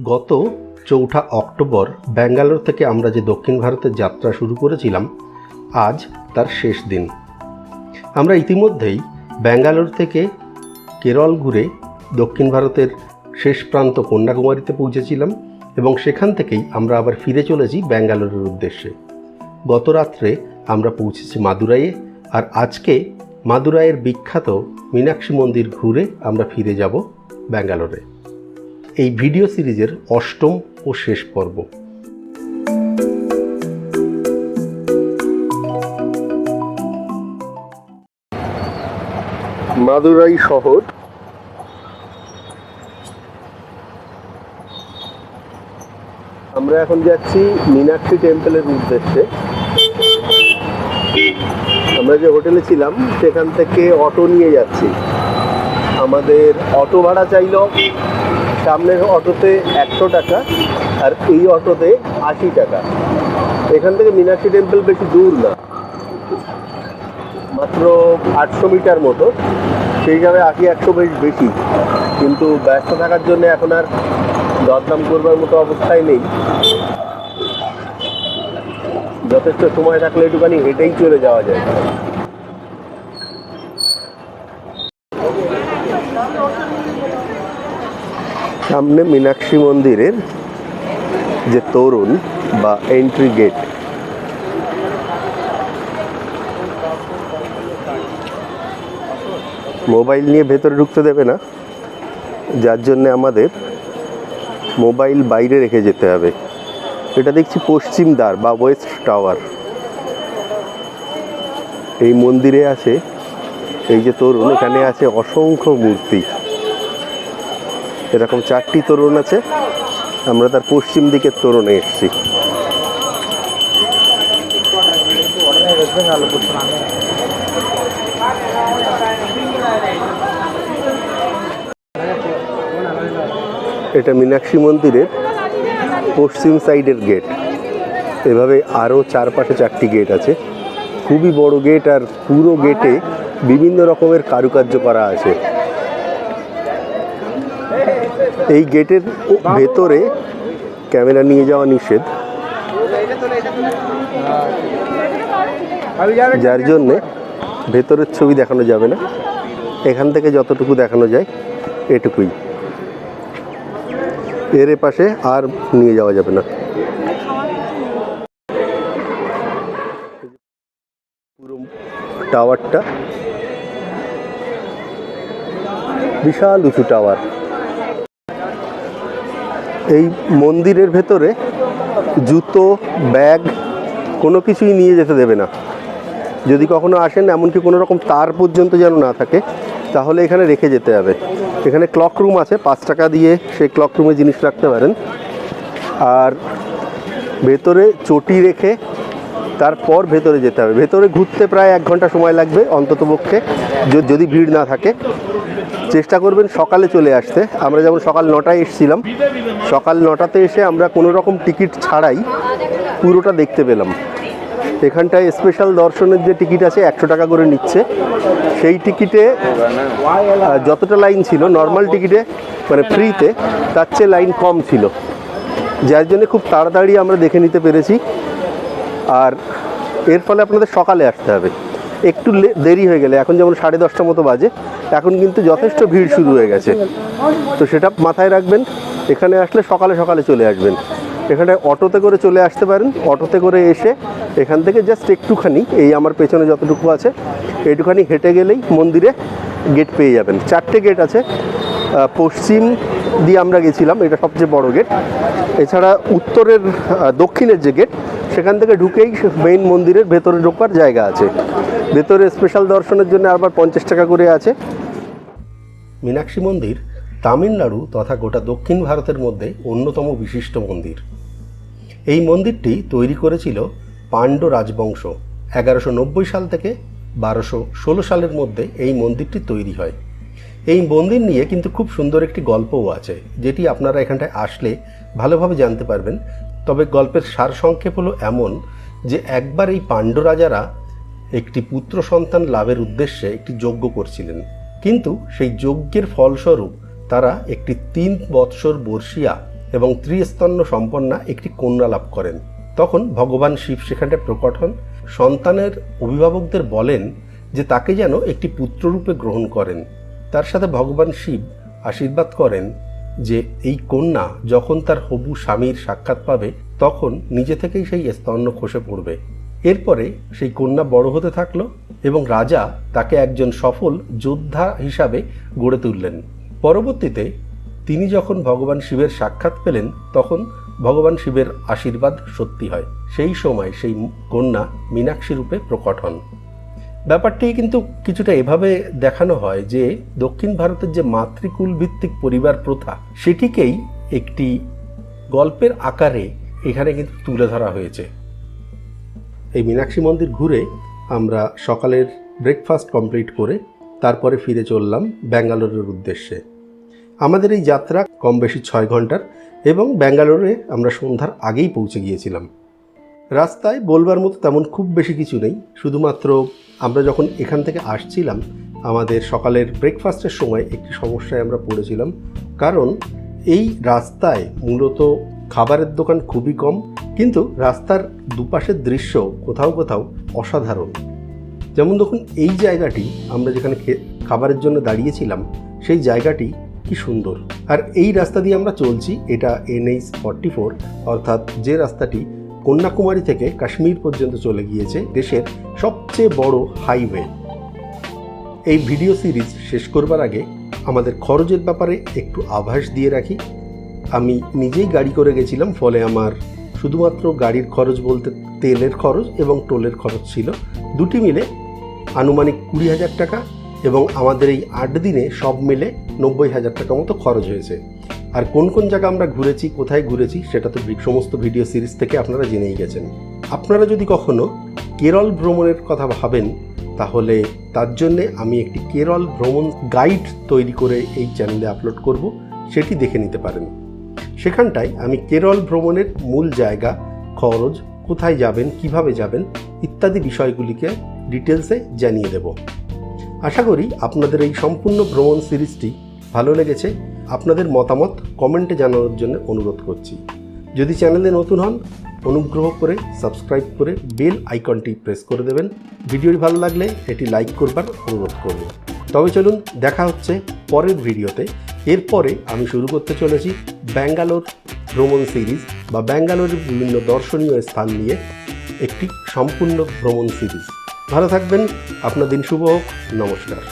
গত ৪ঠা অক্টোবর ব্যাঙ্গালোর থেকে আমরা যে দক্ষিণ ভারতের যাত্রা শুরু করেছিলাম, আজ তার শেষ দিন। আমরা ইতিমধ্যেই ব্যাঙ্গালোর থেকে কেরল ঘুরে দক্ষিণ ভারতের শেষ প্রান্ত কন্যাকুমারীতে পৌঁছেছিলাম এবং সেখান থেকেই আমরা আবার ফিরে চলেছি ব্যাঙ্গালোরের উদ্দেশ্যে। গত রাত্রে আমরা পৌঁছেছি মাদুরাইয়ে, আর আজকে মাদুরাইয়ের বিখ্যাত মীনাক্ষী মন্দির ঘুরে আমরা ফিরে যাব ব্যাঙ্গালোরে। এই ভিডিও সিরিজের অষ্টম ও শেষ পর্ব। মাদুরাই শহর, আমরা এখন যাচ্ছি মীনাক্ষী টেম্পলের উদ্দেশ্যে। আমরা যে হোটেলে ছিলাম সেখান থেকে অটো নিয়ে যাচ্ছি। আমাদের অটো ভাড়া চাইল সামনের অটোতে 100 টাকা আর এই অটোতে 80 টাকা। এখান থেকে মীনাক্ষী টেম্পল বেশি দূর না, মাত্র 800 মিটার মতো। সেই হিসাবে 80-100 বেশি, কিন্তু ব্যস্ত থাকার জন্য এখন আর দরদাম করবার মতো অবস্থায় নেই। যথেষ্ট সময় থাকলে একটুখানি হেঁটেই চলে যাওয়া যায়। সামনে মীনাক্ষী মন্দিরের যে তোরণ বা এন্ট্রি গেট, মোবাইল নিয়ে ভেতরে ঢুকতে দেবে না, যার জন্য আমাদের মোবাইল বাইরে রেখে যেতে হবে। এটা দেখছি পশ্চিম দ্বার বা ওয়েস্ট টাওয়ার। এই মন্দিরে আছে এই যে তোরণ, এখানে আছে অসংখ্য মূর্তি। এরকম 4টি তোরণ আছে। আমরা তার পশ্চিম দিকের তোরণে এসেছি। এটা মীনাক্ষী মন্দিরের পশ্চিম সাইডের গেট। এভাবে আরও চারপাশে 4টি গেট আছে। খুবই বড় গেট, আর পুরো গেটে বিভিন্ন রকমের কারুকার্য করা আছে। এই গেটের ভেতরে ক্যামেরা নিয়ে যাওয়া নিষেধ, যার জন্যে ভেতরের ছবি দেখানো যাবে না। এখান থেকে যতটুকু দেখানো যায় এটুকুই, এর পাশে আর নিয়ে যাওয়া যাবে না। পুরো টাওয়ারটা বিশাল উঁচু টাওয়ার। এই মন্দিরের ভেতরে জুতো, ব্যাগ কোনো কিছুই নিয়ে যেতে দেবে না। যদি কখনো আসেন, এমনকি কোনো রকম তার পর্যন্ত যেন না থাকে, তাহলে এখানে রেখে যেতে হবে। এখানে ক্লক রুম আছে, 5 টাকা দিয়ে সেই ক্লক রুমে জিনিস রাখতে পারেন। আর ভেতরে চটি রেখে তারপর ভেতরে যেতে হবে। ভেতরে ঘুরতে প্রায় 1 ঘন্টা সময় লাগবে অন্ততপক্ষে, যদি ভিড় না থাকে। চেষ্টা করবেন সকালে চলে আসতে। আমরা যেমন সকাল 9টায় এসেছিলাম, সকাল 9টাতে এসে আমরা কোনো রকম টিকিট ছাড়াই পুরোটা দেখতে পেলাম। এখানটায় স্পেশাল দর্শনের যে টিকিট আছে 100 টাকা করে নিচ্ছে। সেই টিকিটে যতটা লাইন ছিল নর্মাল টিকিটে, মানে ফ্রিতে, তার চেয়ে লাইন কম ছিল, যার জন্য খুব তাড়াতাড়ি আমরা দেখে নিতে পেরেছি। আর এর ফলে আপনাদের সকালে আসতে হবে। একটু দেরি হয়ে গেলে, এখন যেমন 10:30 মতো বাজে, এখন কিন্তু যথেষ্ট ভিড় শুরু হয়ে গেছে। তো সেটা মাথায় রাখবেন, এখানে আসলে সকালে সকালে চলে আসবেন। এখানে অটোতে করে চলে আসতে পারেন। অটোতে করে এসে এখান থেকে জাস্ট একটুখানি, এই আমার পেছনে যতটুকু আছে এইটুখানি হেঁটে গেলেই মন্দিরে গেট পেয়ে যাবেন। 4টে গেট আছে। পশ্চিম দিয়ে আমরা গেছিলাম, এটা সবচেয়ে বড় গেট। এছাড়া উত্তরের, দক্ষিণের যে গেট, সেখান থেকে ঢুকেই মেইন মন্দিরের ভেতরে ঢোকার জায়গা আছে। ভেতরে স্পেশাল দর্শনের জন্য আবার 50 টাকা করে আছে। মীনাক্ষী মন্দির তামিলনাড়ু তথা গোটা দক্ষিণ ভারতের মধ্যে অন্যতম বিশিষ্ট মন্দির। এই মন্দিরটি তৈরি করেছিল পাণ্ড্য রাজবংশ। 1190 সাল থেকে 1216 সালের মধ্যে এই মন্দিরটি তৈরি হয়। এই মন্দির নিয়ে কিন্তু খুব সুন্দর একটি গল্পও আছে, যেটি আপনারা এখানটায় আসলে ভালোভাবে জানতে পারবেন। তবে গল্পের সারসংক্ষেপ হলো এমন যে, একবার এই পাণ্ড্য রাজারা একটি পুত্র সন্তান লাভের উদ্দেশ্যে একটি যজ্ঞ করছিলেন, কিন্তু সেই যজ্ঞের ফলস্বরূপ তারা একটি 3 বৎসর বর্ষীয়া এবং ত্রিস্তন্য সম্পন্না একটি কন্যা লাভ করেন। তখন ভগবান শিব সেখানে প্রকট হন, সন্তানের অভিভাবকদের বলেন যে তাকে যেন একটি পুত্ররূপে গ্রহণ করেন। তার সাথে ভগবান শিব আশীর্বাদ করেন যে এই কন্যা যখন তার হবু স্বামীর সাক্ষাৎ পাবে তখন নিজে থেকেই সেই স্তন্য খসে পড়বে। এরপরে সেই কন্যা বড় হতে থাকলো এবং রাজা তাকে একজন সফল যোদ্ধা হিসাবে গড়ে তুললেন। পরবর্তীতে তিনি যখন ভগবান শিবের সাক্ষাৎ পেলেন তখন ভগবান শিবের আশীর্বাদ সত্যি হয়। সেই সময় সেই কন্যা মীনাক্ষী রূপে প্রকট হন। ব্যাপারটি কিন্তু কিছুটা এভাবে দেখানো হয় যে দক্ষিণ ভারতের যে মাতৃকুল ভিত্তিক পরিবার প্রথা সেটিকেই একটি গল্পের আকারে এখানে কিন্তু তুলে ধরা হয়েছে। এই মীনাক্ষী মন্দির ঘুরে আমরা সকালের ব্রেকফাস্ট কমপ্লিট করে তারপরে ফিরে চললাম ব্যাঙ্গালোরের উদ্দেশ্যে। আমাদের এই যাত্রা কম বেশি 6 ঘন্টার এবং ব্যাঙ্গালোরে আমরা সন্ধ্যার আগেই পৌঁছে গিয়েছিলাম। রাস্তায় বলবার মতো তেমন খুব বেশি কিছু নেই, শুধুমাত্র আমরা যখন এখান থেকে আসছিলাম আমাদের সকালের ব্রেকফাস্টের সময় একটি সমস্যায় আমরা পড়েছিলাম। কারণ এই রাস্তায় মূলত খাবারের দোকান খুবই কম, কিন্তু রাস্তার দুপাশের দৃশ্য কোথাও কোথাও অসাধারণ। যেমন দেখুন এই জায়গাটি আমরা যেখানে খাবারের জন্য দাঁড়িয়েছিলাম সেই জায়গাটি কি সুন্দর। আর এই রাস্তা দিয়ে আমরা চলছি, এটা NH 44, অর্থাৎ যে রাস্তাটি কন্যাকুমারী থেকে কাশ্মীর পর্যন্ত চলে গিয়েছে, দেশের সবচেয়ে বড় হাইওয়ে। এই ভিডিও সিরিজ শেষ করবার আগে আমাদের খরচের ব্যাপারে একটু আভাস দিয়ে রাখি। আমি নিজেই গাড়ি করে গেছিলাম, ফলে আমার শুধুমাত্র গাড়ির খরচ বলতে তেলের খরচ এবং টোলের খরচ ছিল, দুটি মিলে আনুমানিক 20,000 টাকা, এবং আমাদের এই 8 দিনে সব মিলে 90,000 টাকা মতো খরচ হয়েছে। আর কোন কোন জায়গা আমরা ঘুরেছি, কোথায় ঘুরেছি সেটা তো সমস্ত ভিডিও সিরিজ থেকে আপনারা জেনেই গেছেন। আপনারা যদি কখনো কেরল ভ্রমণের কথা ভাবেন তাহলে তার জন্যে আমি একটি কেরল ভ্রমণ গাইড তৈরি করে এই চ্যানেলে আপলোড করব, সেটি দেখে নিতে পারেন। সেখানটায় আমি কেরল ভ্রমণের মূল জায়গা, খরচ, কোথায় যাবেন, কিভাবে যাবেন ইত্যাদি বিষয়গুলিকে ডিটেলসে জানিয়ে দেব। আশা করি আপনাদের এই সম্পূর্ণ ভ্রমণ সিরিজটি ভালো লেগেছে। আপনাদের মতামত কমেন্টে জানানোর জন্য অনুরোধ করছি। যদি চ্যানেলে নতুন হন অনুগ্রহ করে সাবস্ক্রাইব করে বেল আইকনটি প্রেস করে দেবেন। ভিডিওটি ভালো লাগলে এটি লাইক করবার অনুরোধ করব। তবে চলুন দেখা হচ্ছে পরের ভিডিওতে। এরপরে আমি শুরু করতে চলেছি ব্যাঙ্গালোর ভ্রমণ সিরিজ বা ব্যাঙ্গালোরের বিভিন্ন দর্শনীয় স্থান নিয়ে একটি সম্পূর্ণ ভ্রমণ সিরিজ। ভালো থাকবেন, আপনার দিন শুভ হোক, নমস্কার।